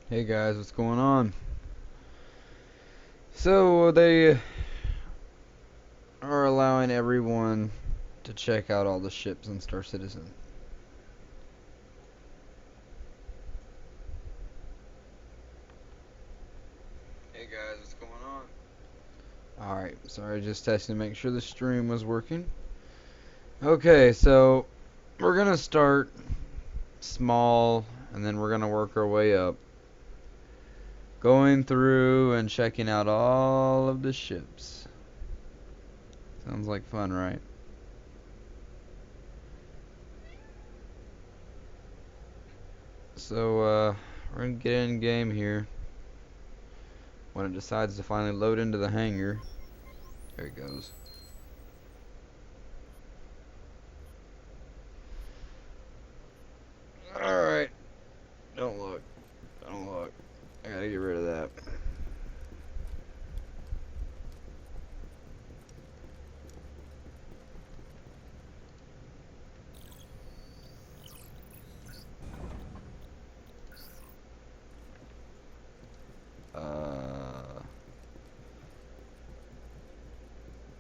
Hey guys, what's going on? So they are allowing everyone to check out all the ships in Star Citizen. Hey guys, what's going on? Alright, sorry, just testing to make sure the stream was working. Okay, so we're gonna start small and then we're gonna work our way up. Going through and checking out all of the ships. Sounds like fun, right? So, we're gonna get in game here. When it decides to finally load into the hangar. There it goes. Alright. Don't look. Don't look. I gotta get rid of that.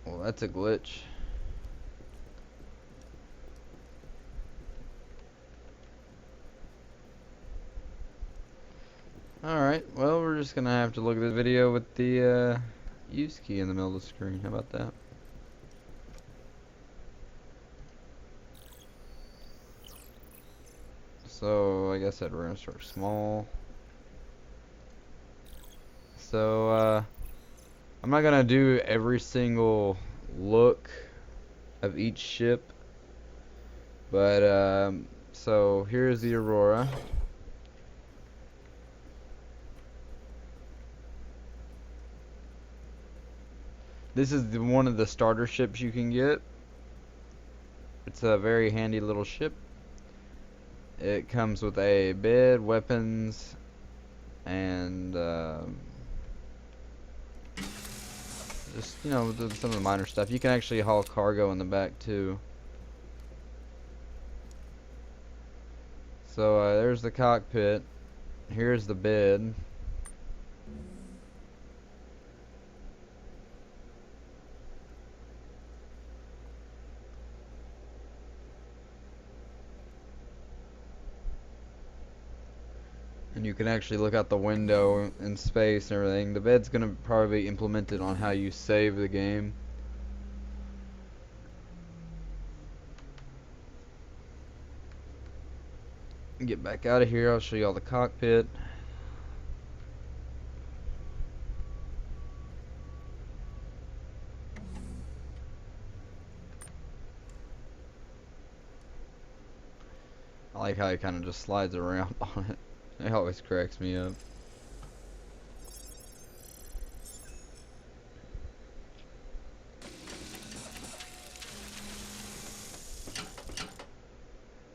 Well, that's a glitch. Alright, well, we're just gonna have to look at the video with the use key in the middle of the screen. How about that? So, I guess that we're gonna start small. So, I'm not gonna do every single look of each ship. But, so here's the Aurora. This is one of the starter ships you can get. It's a very handy little ship. It comes with a bed, weapons, and just, you know, some of the minor stuff. You can actually haul cargo in the back too. So there's the cockpit. Here's the bed. And you can actually look out the window in space and everything. The bed's gonna probably be implemented on how you save the game. Get back out of here. I'll show you all the cockpit. I like how it kind of just slides around on it. It always cracks me up.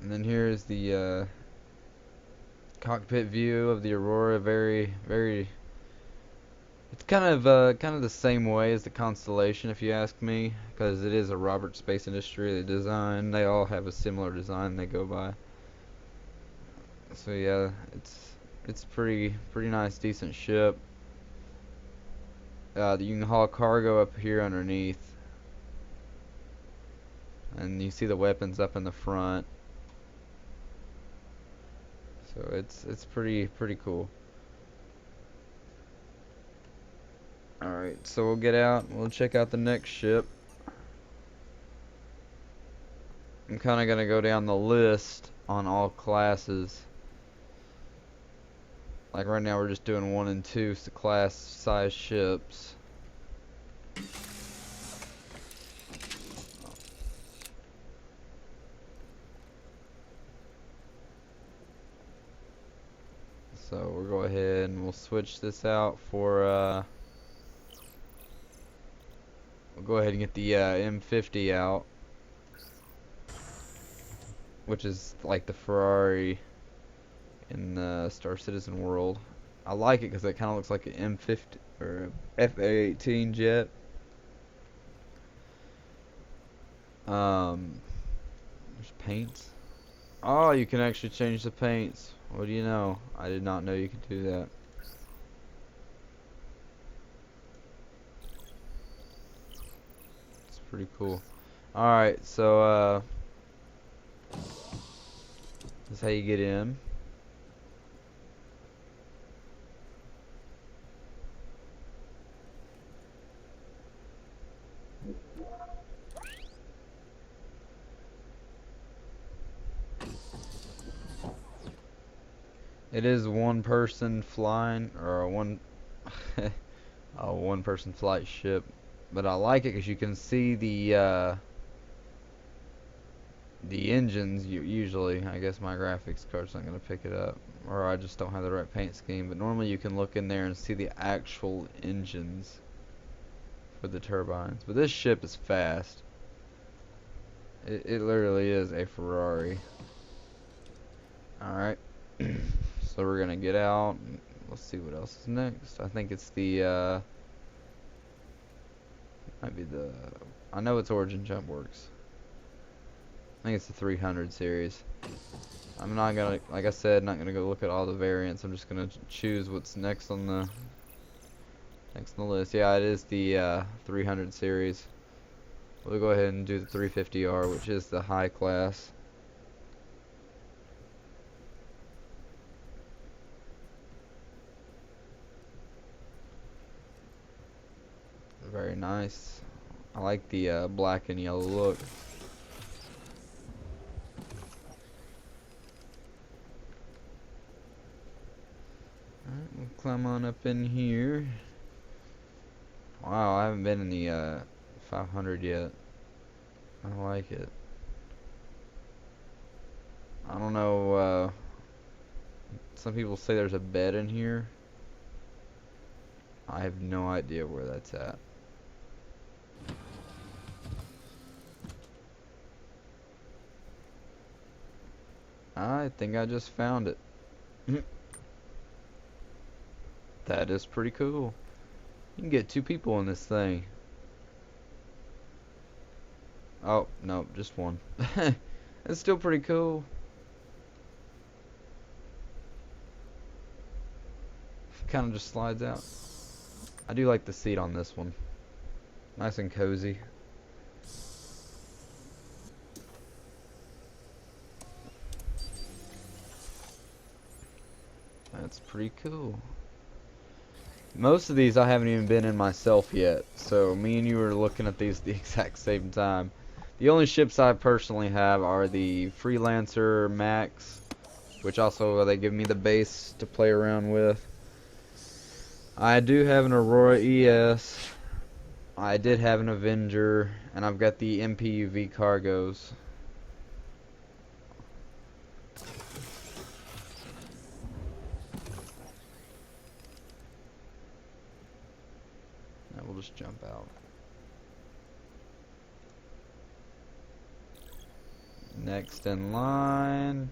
And then here's the cockpit view of the Aurora. Very. It's kind of the same way as the Constellation, if you ask me, because it is a Robert Space Industry design. They all have a similar design they go by. So yeah, it's pretty nice, decent ship. You can haul cargo up here underneath, and you see the weapons up in the front. So it's pretty cool. Alright, so we'll get out, we'll check out the next ship. I'm kinda gonna go down the list on all classes. Like right now we're just doing 1 and 2 class size ships. So we'll go ahead and we'll switch this out for we'll go ahead and get the M50 out, which is like the Ferrari in the Star Citizen world. I like it because it kind of looks like an M50 or FA-18 jet. There's paints. Oh, you can actually change the paints. What do you know? I did not know you could do that. It's pretty cool. Alright, so, this is how you get in. It is one person flying, or a one person flight ship. But I like it because you can see the engines. Usually, I guess my graphics card's not gonna pick it up, or I just don't have the right paint scheme. But normally you can look in there and see the actual engines for the turbines. But this ship is fast. It literally is a Ferrari. Alright. So we're gonna get out. And let's see what else is next. I think it's the, might be the, I know it's Origin Jump Works. I think it's the 300 series. I'm not gonna, like I said, not gonna go look at all the variants. I'm just gonna choose what's next on the list. Yeah, it is the 300 series. We'll go ahead and do the 350R, which is the high class. Very nice. I like the black and yellow look. Alright, we'll climb on up in here. Wow, I haven't been in the 500 yet. I like it. I don't know, some people say there's a bed in here. I have no idea where that's at. I think I just found it. That is pretty cool. You can get 2 people in this thing. Oh, no, just 1. It's still pretty cool. Kind of just slides out. I do like the seat on this one. Nice and cozy. That's pretty cool. Most of these I haven't even been in myself yet, so me and you are looking at these at the exact same time. The only ships I personally have are the Freelancer Max, which also they give me the base to play around with. I do have an Aurora ES. I did have an Avenger, and I've got the MPUV cargos. Now we'll just jump out. Next in line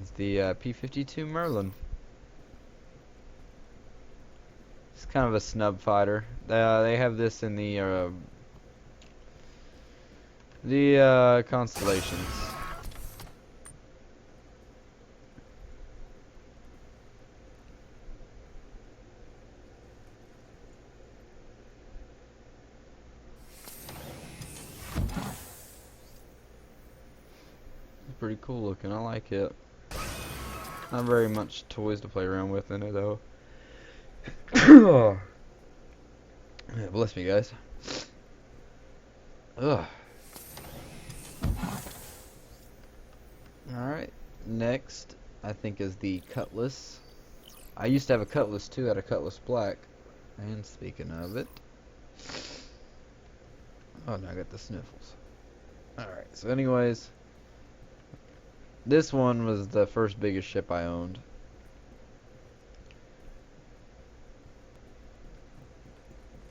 is the P-52 Merlin. It's kind of a snub fighter. They have this in the Constellations. It's pretty cool looking. I like it. Not very much toys to play around with in it though. Yeah, bless me, guys. Ugh. Alright, next I think is the Cutlass. I used to have a Cutlass too, had a Cutlass Black. And speaking of it, oh, now I got the sniffles. Alright, so anyways, this one was the first biggest ship I owned.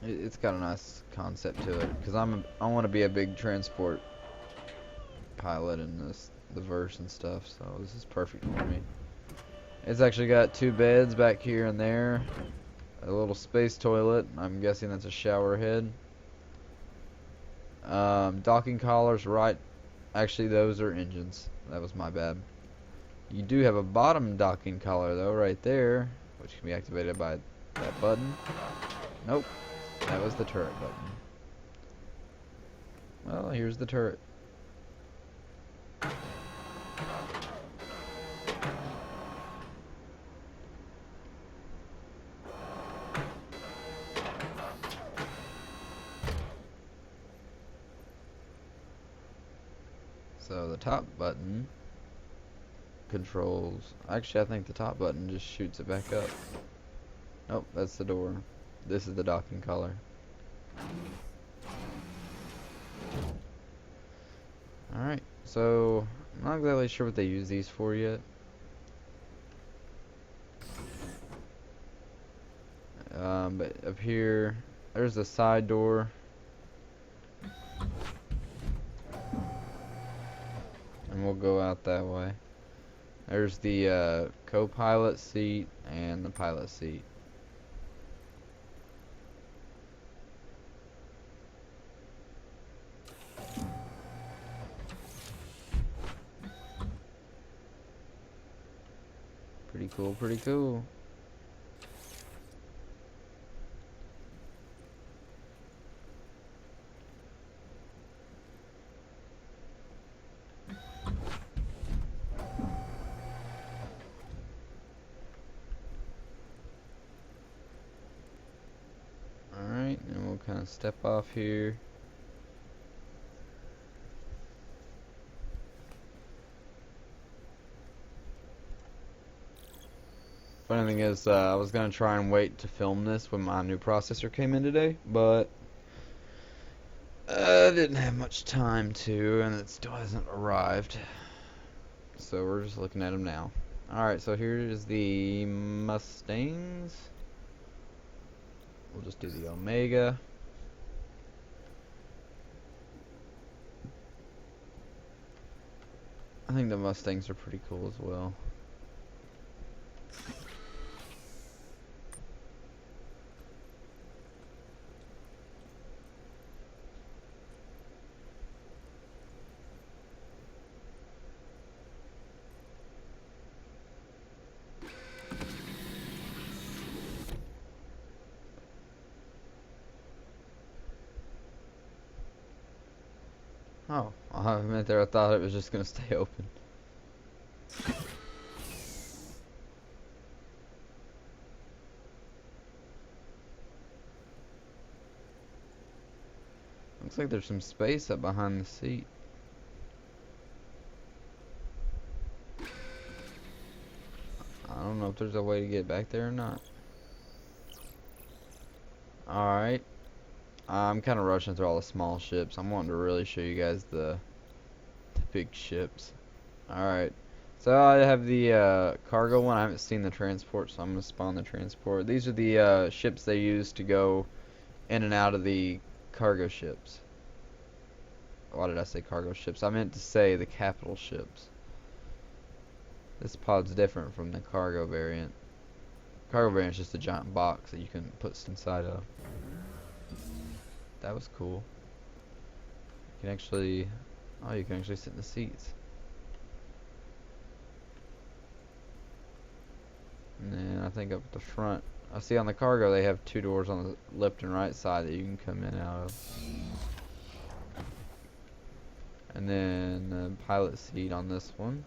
It's got a nice concept to it, because I want to be a big transport pilot in the verse and stuff, so this is perfect for me. It's actually got 2 beds back here and there, a little space toilet. I'm guessing that's a shower head. Docking collars, right? Actually, those are engines. That was my bad. You do have a bottom docking collar though, right there, which can be activated by that button. Nope, that was the turret button. Well, here's the turret. So the top button controls... Actually, I think the top button just shoots it back up. Nope, that's the door. This is the docking collar. Alright, so I'm not exactly sure what they use these for yet. But up here, there's the side door. And we'll go out that way. There's the co-pilot seat and the pilot seat. Pretty cool, pretty cool. Alright, and we'll kind of step off here. Funny thing is, I was going to try and wait to film this when my new processor came in today, but I didn't have much time to, and it still hasn't arrived. So we're just looking at them now. Alright, so here is the Mustangs. We'll just do the Omega. I think the Mustangs are pretty cool as well. Oh, I admit there, I thought it was just gonna stay open. Looks like there's some space up behind the seat. I don't know if there's a way to get back there or not. Alright. I'm kind of rushing through all the small ships. I'm wanting to really show you guys the big ships. Alright. So I have the cargo one. I haven't seen the transport, so I'm going to spawn the transport. These are the ships they use to go in and out of the cargo ships. Why did I say cargo ships? I meant to say the capital ships. This pod's different from the cargo variant. Cargo variant is just a giant box that you can put inside of. That was cool. You can actually... Oh, you can actually sit in the seats. And then I think up the front, I see on the cargo they have two doors on the left and right side that you can come in and out of. And then the pilot seat on this one.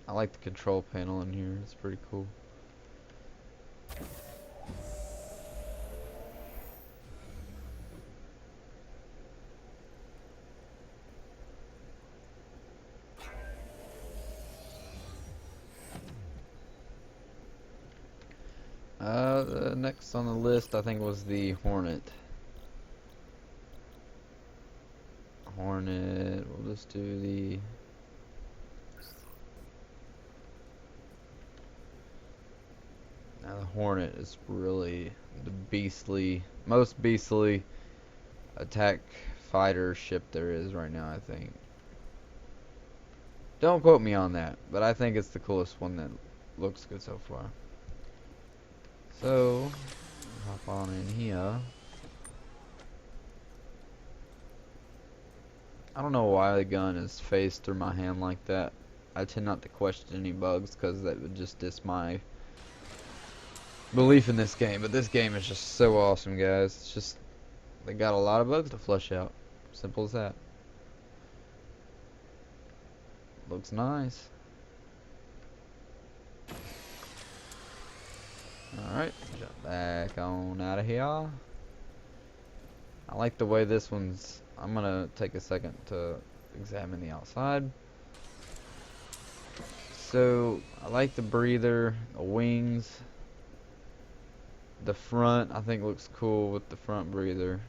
I like the control panel in here, it's pretty cool. The next on the list I think was the Hornet. We'll just do the... Now the Hornet is really the most beastly attack fighter ship there is right now, I think. Don't quote me on that, but I think it's the coolest one that looks good so far. So, hop on in here. I don't know why the gun is phased through my hand like that. I tend not to question any bugs because that would just diss my belief in this game. But this game is just so awesome, guys. It's just, they got a lot of bugs to flush out. Simple as that. Looks nice. Alright, jump back on out of here. I like the way this one's... I'm gonna take a second to examine the outside. So, I like the breather, the wings. The front, I think, looks cool with the front breather.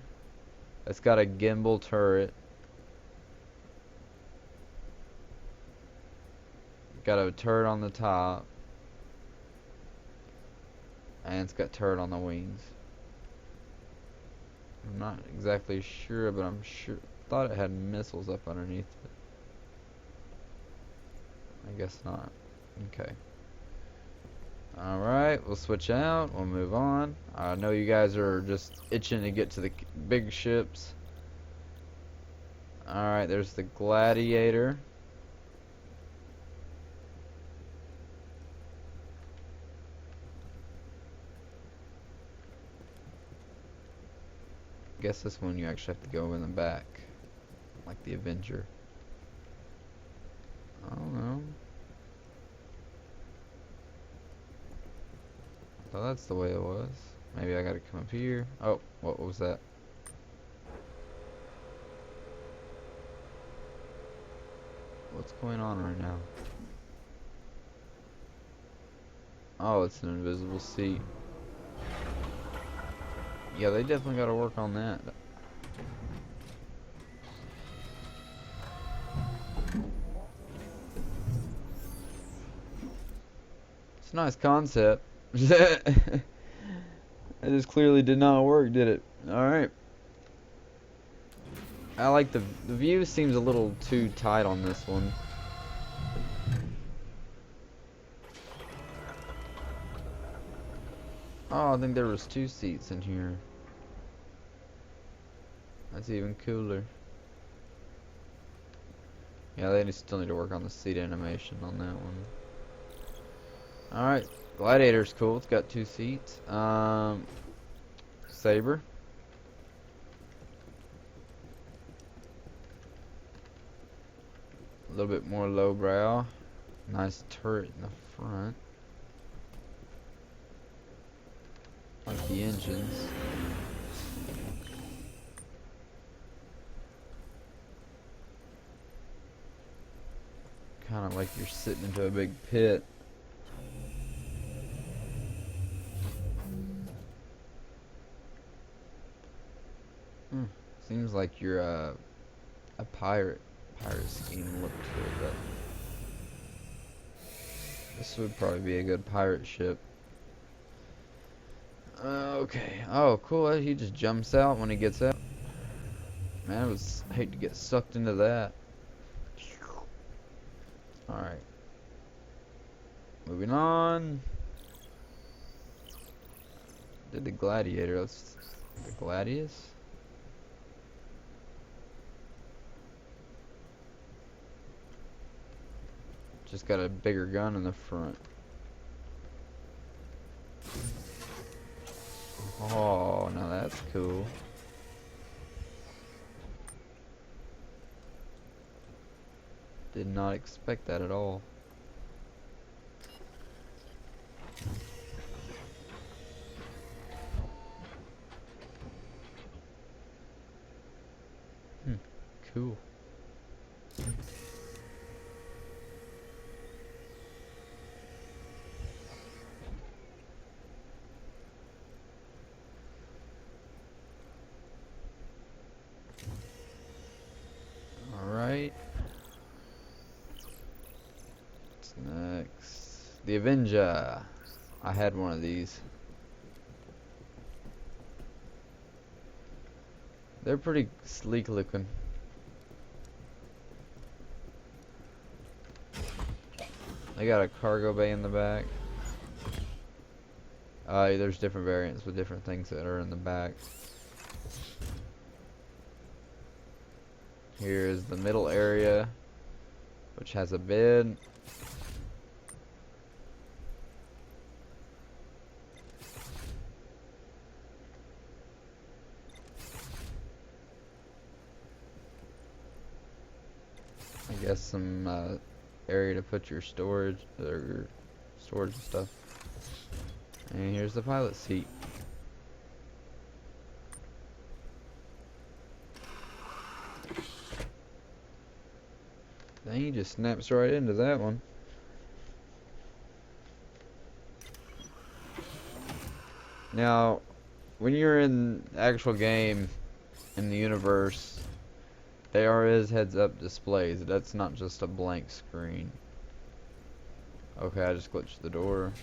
It's got a gimbal turret. Got a turret on the top. And it's got turret on the wings. I'm not exactly sure, but I'm sure. Thought it had missiles up underneath it. I guess not. Okay. Alright, we'll switch out. We'll move on. I know you guys are just itching to get to the big ships. Alright, there's the Gladiator. I guess this one you actually have to go in the back. Like the Avenger. I don't know. Oh, that's the way it was. Maybe I gotta come up here. Oh, what was that? What's going on right now? Oh, it's an invisible seat. Yeah, they definitely gotta work on that. It's a nice concept. It just clearly did not work, did it? Alright. I like the view seems a little too tight on this one. Oh, I think there was 2 seats in here. That's even cooler. Yeah, they still need to work on the seat animation on that one. Alright, Gladiator's cool. It's got 2 seats. Saber. A little bit more lowbrow. Nice turret in the front. Like the engines. Kind of like you're sitting into a big pit. Seems like you're a pirate. Pirate scheme look to it, but this would probably be a good pirate ship. Okay. Oh, cool. He just jumps out when he gets out. Man, I hate to get sucked into that. Alright. Moving on. Did the Gladiator. Let's the Gladius. Just got a bigger gun in the front. Oh, now that's cool. Did not expect that at all. Cool. Alright. What's next? The Avenger. I had one of these. They're pretty sleek looking. They got a cargo bay in the back. There's different variants with different things that are in the back. Here is the middle area, which has a bed. I guess some area to put your storage and stuff. And here's the pilot seat. Dang, he just snaps right into that one. Now, when you're in the actual game, in the universe, there is heads-up displays. That's not just a blank screen. Okay, I just glitched the door.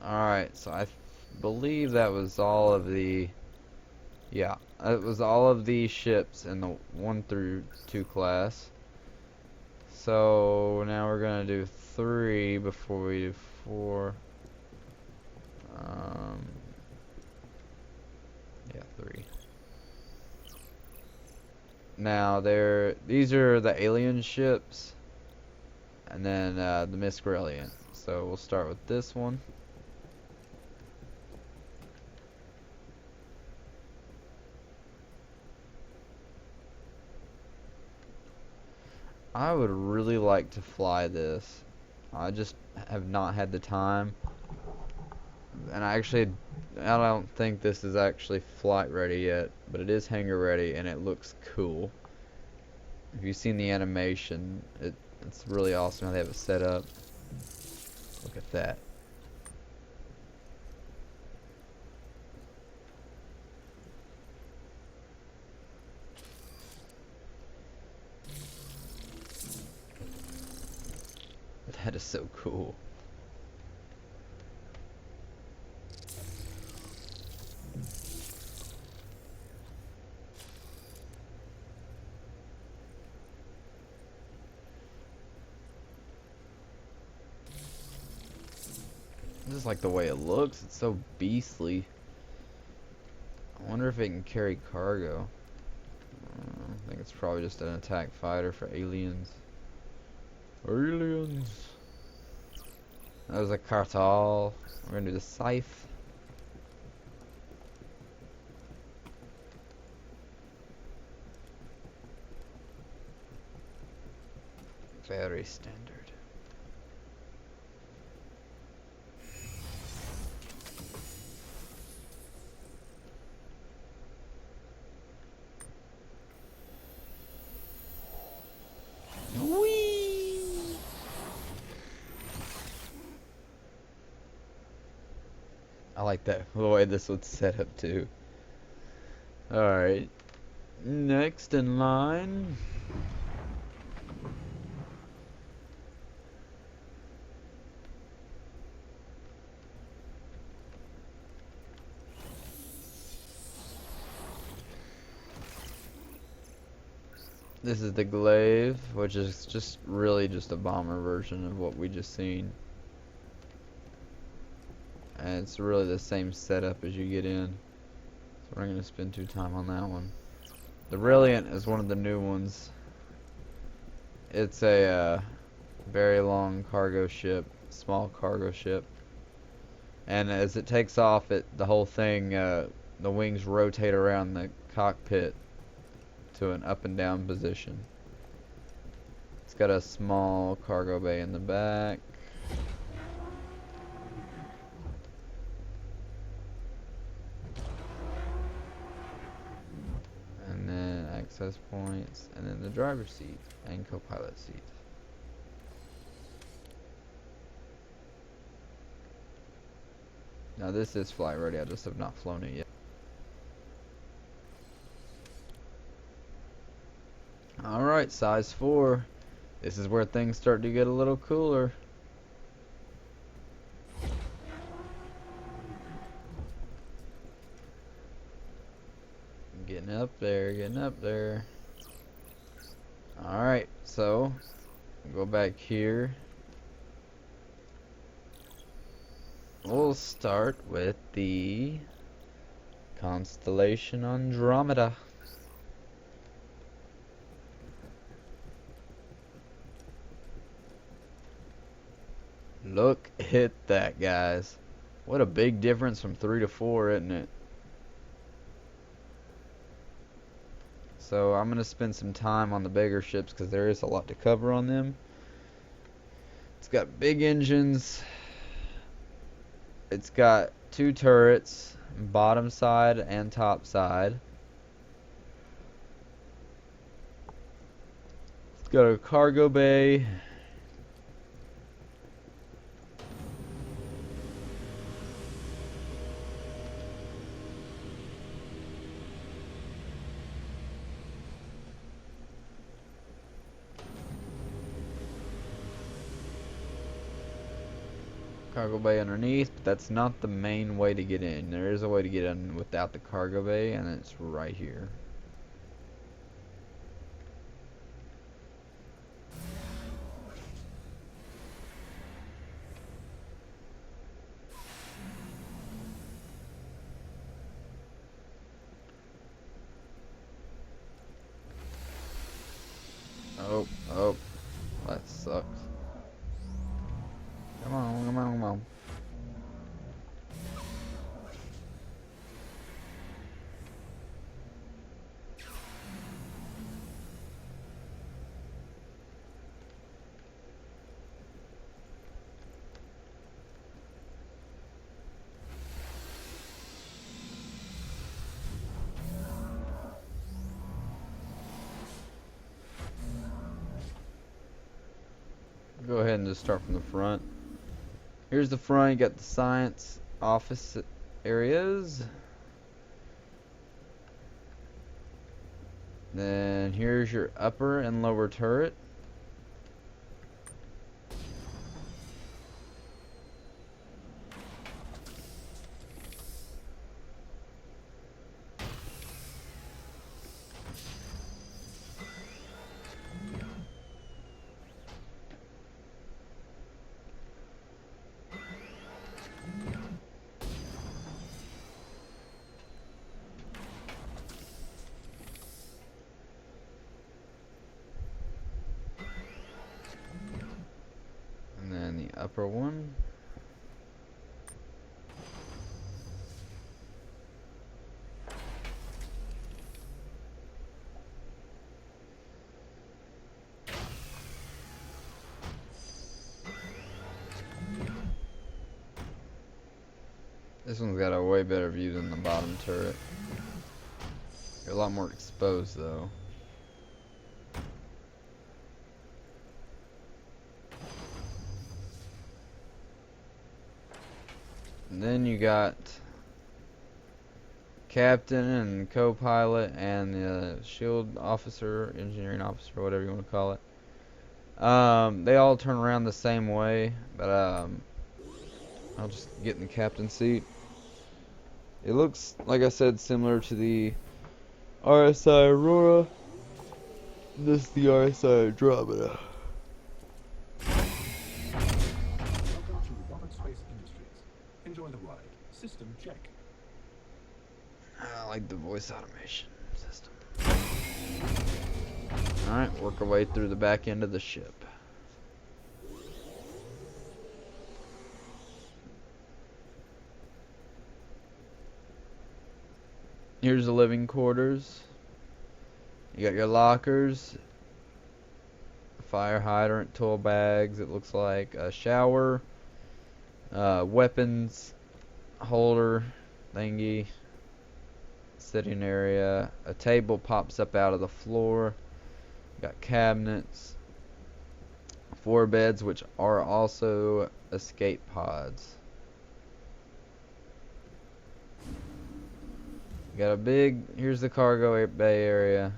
Alright, so I believe that was all of the... Yeah, that was all of the ships in the 1 through 2 class. So now we're gonna do 3 before we do 4. Yeah, 3. Now these are the alien ships, and then the Miscreant. So we'll start with this one. I would really like to fly this. I just have not had the time. And I don't think this is actually flight ready yet, but it is hangar ready and it looks cool. If you've seen the animation, it's really awesome how they have it set up. Look at that. That is so cool. I just like the way it looks. It's so beastly. I wonder if it can carry cargo. I think it's probably just an attack fighter for aliens. Aliens. That was a Cartal. We're gonna do the Scythe. Very standard. I like that the way this was set up too. Alright. Next in line. This is the Glaive, which is just really just a bomber version of what we just seen. And it's really the same setup as you get in. So we're not going to spend too time on that one. The Brilliant is one of the new ones. It's a very long cargo ship, small cargo ship. And as it takes off, the whole thing, the wings rotate around the cockpit to an up and down position. It's got a small cargo bay in the back. And then access points, and then the driver's seat and co-pilot seat. Now this is flight ready, I just have not flown it yet. Alright, size 4. This is where things start to get a little cooler. Getting up there, getting up there. Alright, so go back here. we'll start with the constellation Andromeda. Look at that, guys. What a big difference from 3 to 4, isn't it? So I'm going to spend some time on the bigger ships because there is a lot to cover on them. It's got big engines. It's got 2 turrets, bottom side and top side. It's got a cargo bay. Cargo bay underneath, but that's not the main way to get in. There is a way to get in without the cargo bay, and it's right here. Oh, that sucks. Come on, come on, come on. Go ahead and just start from the front. Here's the front. You got the science office areas. Then here's your upper and lower turret. And then the upper one. This one's got a way better view than the bottom turret. You're a lot more exposed though. And then you got captain and co-pilot and the shield officer, engineering officer, whatever you want to call it. They all turn around the same way, but I'll just get in the captain seat. It looks, like I said, similar to the RSI Aurora. This is the RSI Andromeda. Welcome to Rocket Space Industries. Enjoy the ride. System check. I like the voice automation system. Alright, work our way through the back end of the ship. Here's the living quarters. You got your lockers, fire hydrant, tool bags, it looks like a shower, weapons holder thingy, sitting area, a table pops up out of the floor, got cabinets, 4 beds which are also escape pods. You got a big, here's the cargo bay area.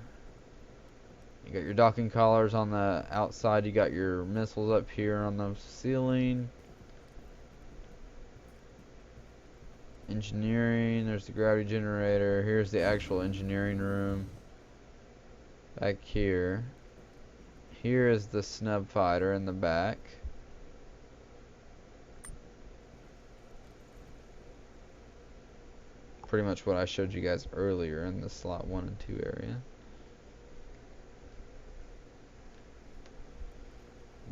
You got your docking collars on the outside. You got your missiles up here on the ceiling. Engineering, there's the gravity generator. Here's the actual engineering room. Back here. Here is the snub fighter in the back. pretty much what I showed you guys earlier in the slot 1 and 2 area.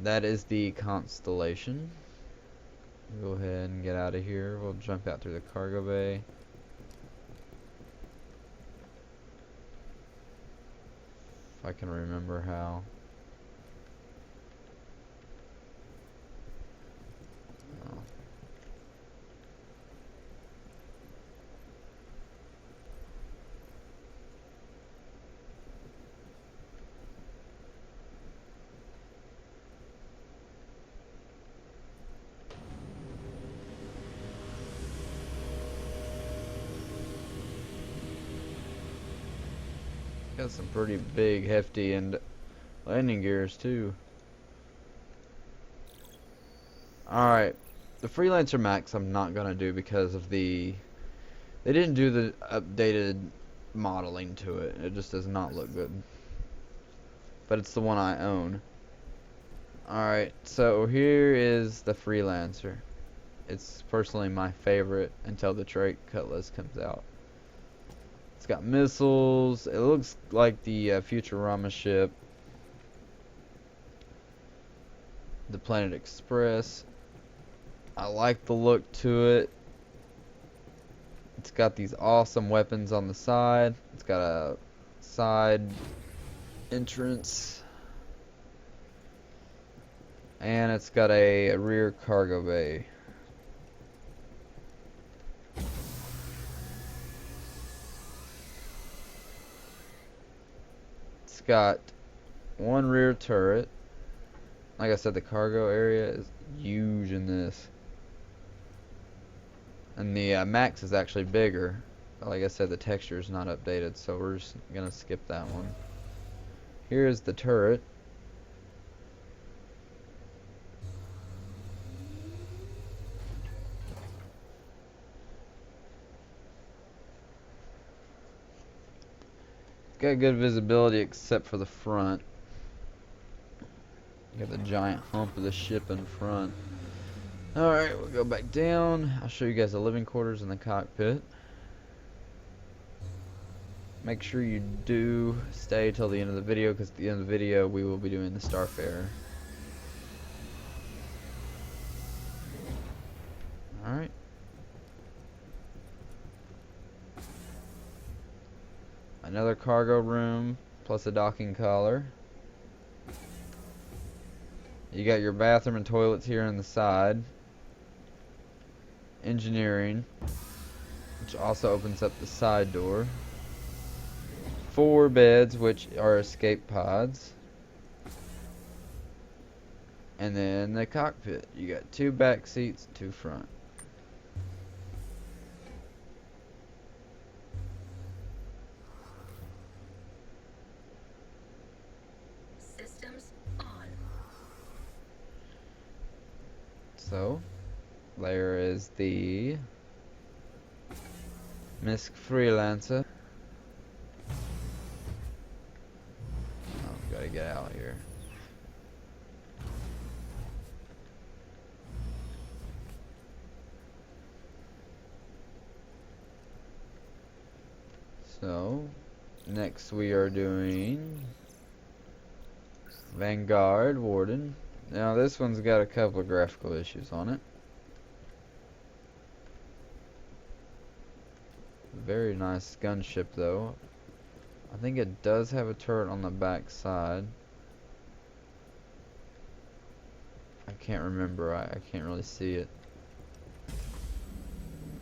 That is the Constellation. Go ahead and get out of here. We'll jump out through the cargo bay. If I can remember how. Oh. Got some pretty big, hefty, and landing gears too. Alright, the Freelancer Max I'm not gonna do because of they didn't do the updated modeling to it. It just does not look good. But it's the one I own. Alright, so here is the Freelancer. It's personally my favorite until the Drake Cutlass comes out. It's got missiles. It looks like the Futurama ship. The Planet Express. I like the look to it. It's got these awesome weapons on the side. It's got a side entrance. And it's got a rear cargo bay. It's got one rear turret. Like I said, the cargo area is huge in this. And the Max is actually bigger. But like I said, the texture is not updated, so we're just gonna skip that one. Here's the turret. It's got good visibility except for the front. You got the giant hump of the ship in front. Alright, we'll go back down. I'll show you guys the living quarters in the cockpit. Make sure you do stay till the end of the video, because at the end of the video we will be doing the Starfarer. Alright. Another cargo room, plus a docking collar. You got your bathroom and toilets here on the side. Engineering, which also opens up the side door. 4 beds, which are escape pods. And then the cockpit. You got 2 back seats, 2 front. Systems on. So, there is the MISC Freelancer. Oh, gotta get out here. So, next we are doing Vanguard Warden. Now this one's got a couple of graphical issues on it. Very nice gunship though. I think it does have a turret on the back side. I can't remember. I can't really see it.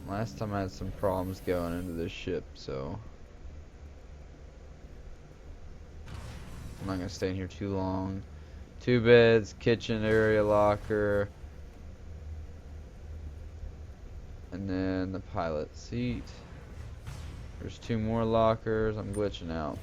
Last time I had some problems going into this ship, so I'm not gonna stay in here too long. 2 beds, kitchen area, locker, and then the pilot seat. There's 2 more lockers. I'm glitching out.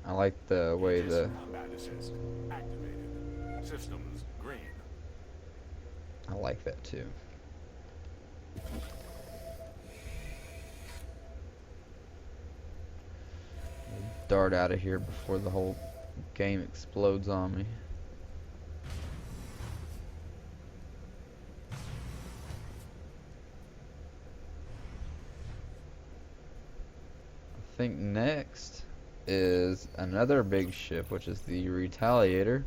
I like the way the Combat assist activated. Systems green. I like that too. Dart out of here before the whole Game explodes on me. I think next is another big ship, which is the Retaliator.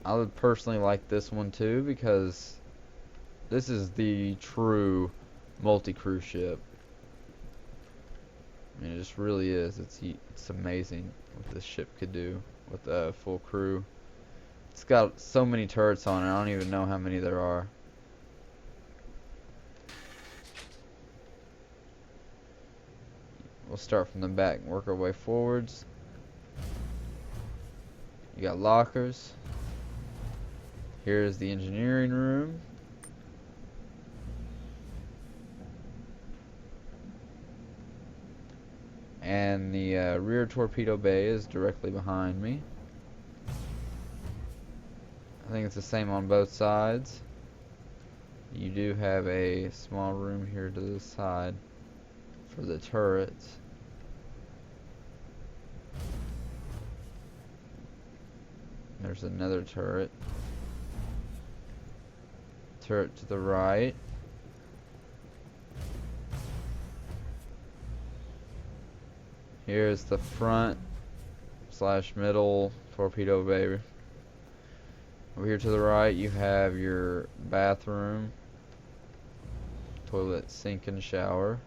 I would personally like this one too because this is the true multi-crew ship. I mean, it just really is. It's amazing what this ship could do with a full crew. It's got so many turrets on it, I don't even know how many there are. We'll start from the back and work our way forwards. You got lockers. Here's the engineering room. And the rear torpedo bay is directly behind me. I think it's the same on both sides. You do have a small room here to the side for the turrets. There's another turret. Turret to the right. Here's the front / middle torpedo bay. Over here to the right you have your bathroom, toilet, sink, and shower.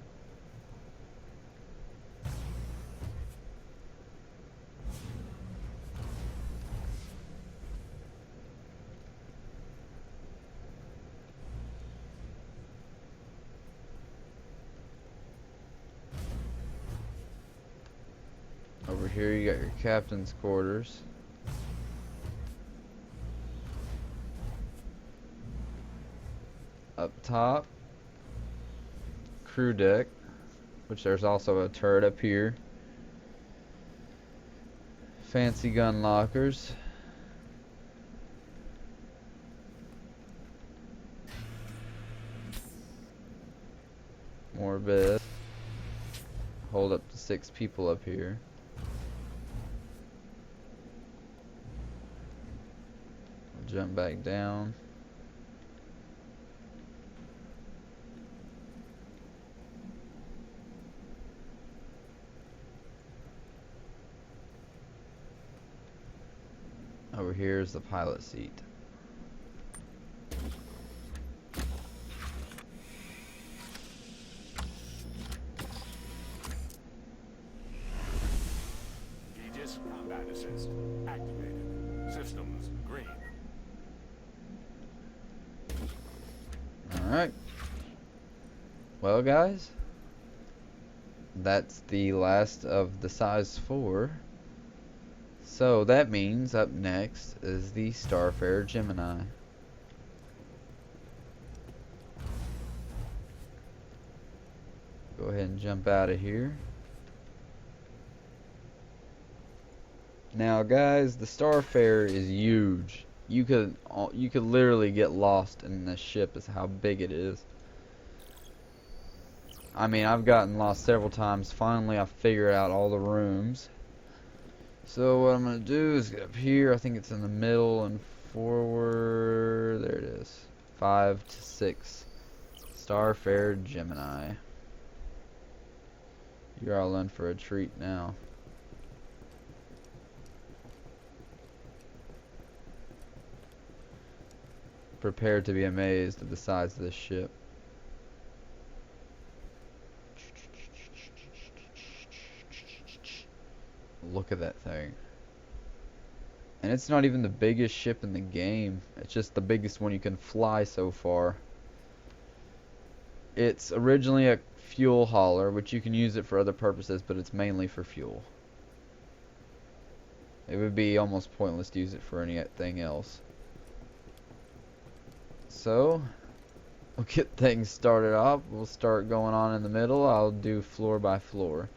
Over here you got your captain's quarters. Up top, crew deck, which there's also a turret up here. Fancy gun lockers. More beds. Hold up to 6 people up here. Jump back down. Over here is the pilot seat. Aegis combat assist activated. Systems green. Alright. Well, guys, that's the last of the size 4. So that means up next is the Starfarer Gemini. Go ahead and jump out of here. Now, guys, the Starfarer is huge. You could literally get lost in this ship, is how big it is. I mean, I've gotten lost several times. Finally, I figured out all the rooms. So what I'm going to do is get up here. I think it's in the middle and forward. There it is. 5 to 6. Starfarer Gemini. You're all in for a treat now. Prepare to be amazed at the size of this ship. Look at that thing. And it's not even the biggest ship in the game. It's just the biggest one you can fly so far. It's originally a fuel hauler, which you can use it for other purposes, but it's mainly for fuel. It would be almost pointless to use it for anything else. So, we'll get things started off. We'll start going on in the middle. I'll do floor by floor.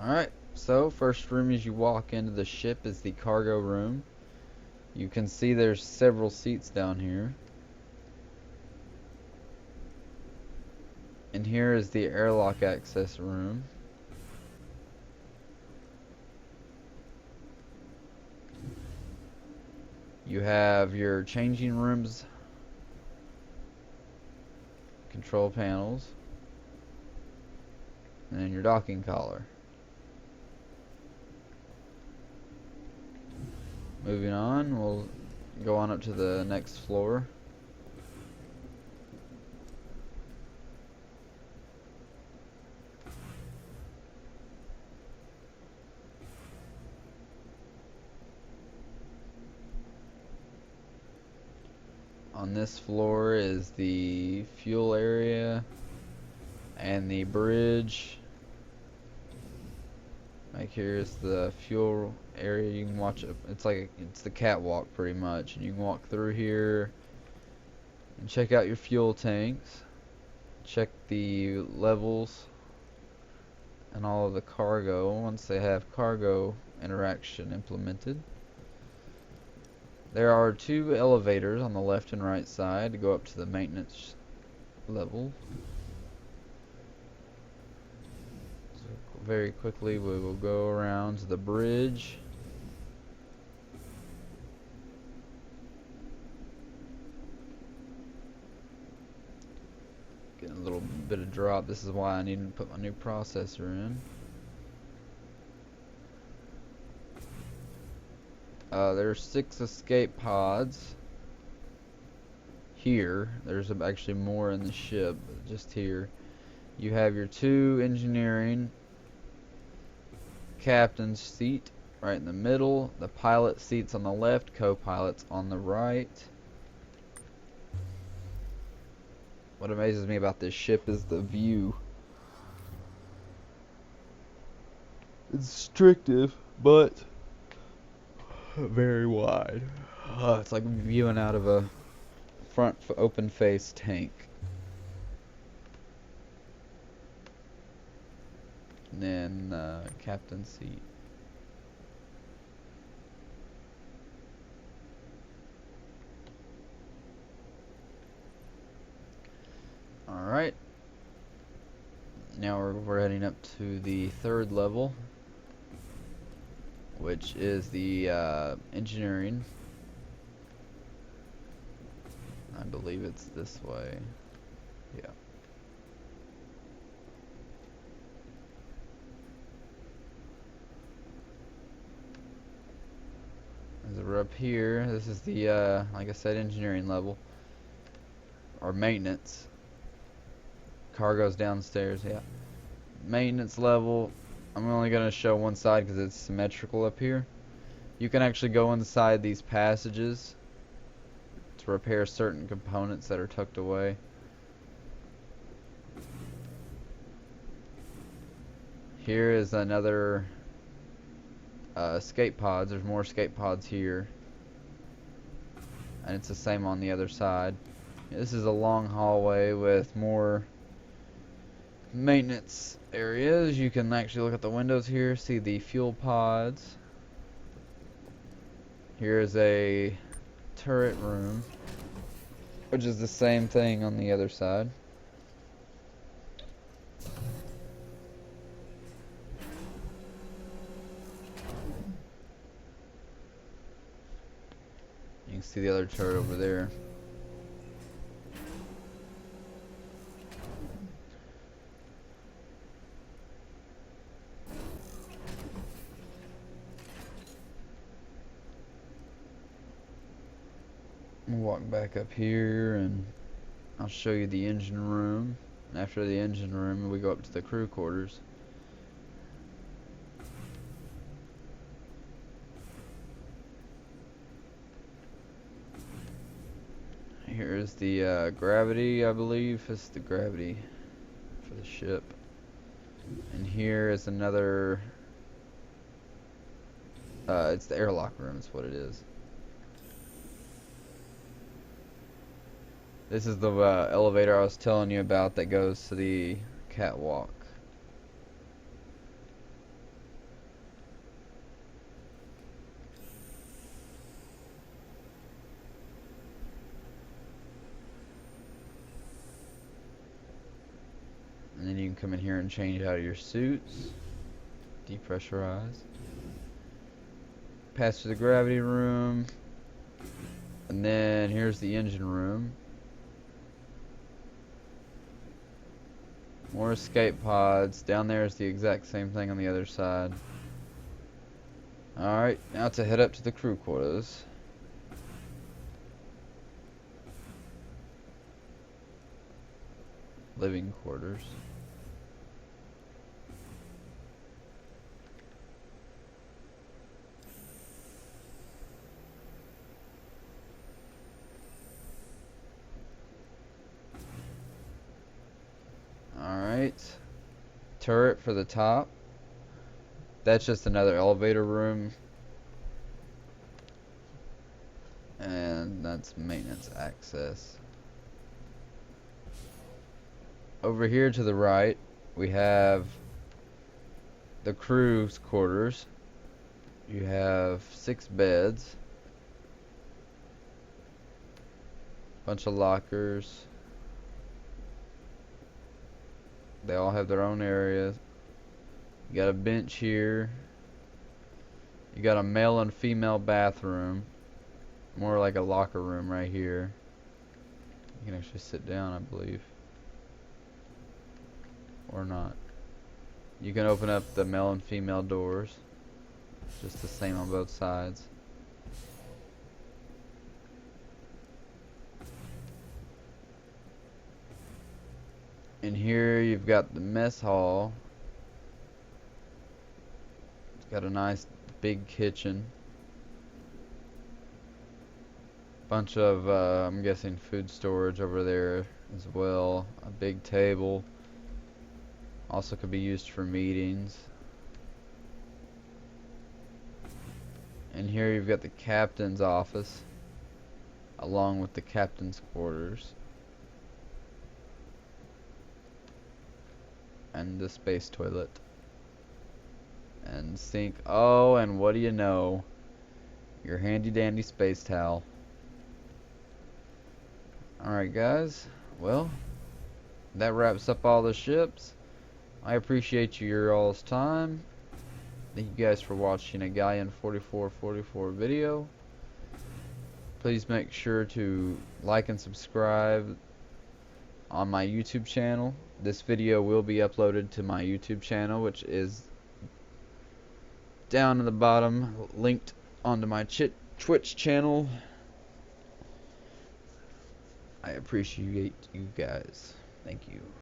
Alright, so first room as you walk into the ship is the cargo room. You can see there's several seats down here. And here is the airlock access room. You have your changing rooms, control panels, and then your docking collar. Moving on, we'll go on up to the next floor. On this floor is the fuel area and the bridge. Like here's the fuel area. You can watch it. It's the catwalk pretty much, and you can walk through here and check out your fuel tanks. Check the levels and all of the cargo once they have cargo interaction implemented. There are 2 elevators on the left and right side to go up to the maintenance level. So very quickly we will go around to the bridge. Getting a little bit of drop. This is why I need to put my new processor in. There's 6 escape pods here. There's actually more in the ship, but just here. You have your 2 engineering captain's seat right in the middle. The pilot seats on the left, co-pilots on the right. What amazes me about this ship is the view. It's restrictive, but very wide. It's like viewing out of a front open face tank. And then captain's seat. Alright. Now we're heading up to the 3rd level, which is the engineering. I believe it's this way. Yeah. As we're up here, this is the, like I said, engineering level. Or maintenance. Cargo's downstairs, yeah. Maintenance level. I'm only going to show one side because it's symmetrical up here. You can actually go inside these passages to repair certain components that are tucked away. Here is another escape pods. There's more escape pods here. And it's the same on the other side. This is a long hallway with more maintenance areas. You can actually look at the windows here, see the fuel pods. Here's a turret room, which is the same thing on the other side. You can see the other turret over there. We'll walk back up here and I'll show you the engine room. And after the engine room, we go up to the crew quarters. Here's the gravity, I believe. This is the gravity for the ship. And here is another... it's the airlock room, is what it is. This is the elevator I was telling you about that goes to the catwalk. come in here and change out of your suits. Depressurize. Pass to the gravity room. And then here's the engine room. More escape pods. Down there is the exact same thing on the other side. Alright, now to head up to the crew quarters. Living quarters. Alright. Turret for the top. That's just another elevator room. And that's maintenance access. Over here to the right, we have the crew's quarters. You have 6 beds. Bunch of lockers. They all have their own areas. You got a bench here. You got a male and female bathroom. More like a locker room right here. You can actually sit down, I believe. Or not. You can open up the male and female doors. Just the same on both sides. In here you've got the mess hall. It's got a nice big kitchen. Bunch of, I'm guessing food storage over there as well. A big table. Also could be used for meetings. And here you've got the captain's office along with the captain's quarters. And the space toilet. And sink. Oh, and what do you know? Your handy dandy space towel. Alright guys, well, that wraps up all the ships. I appreciate your all's time. Thank you guys for watching a Galleon 4444 video. Please make sure to like and subscribe on my YouTube channel. This video will be uploaded to my YouTube channel, which is down in the bottom, linked onto my Twitch channel. I appreciate you guys. Thank you.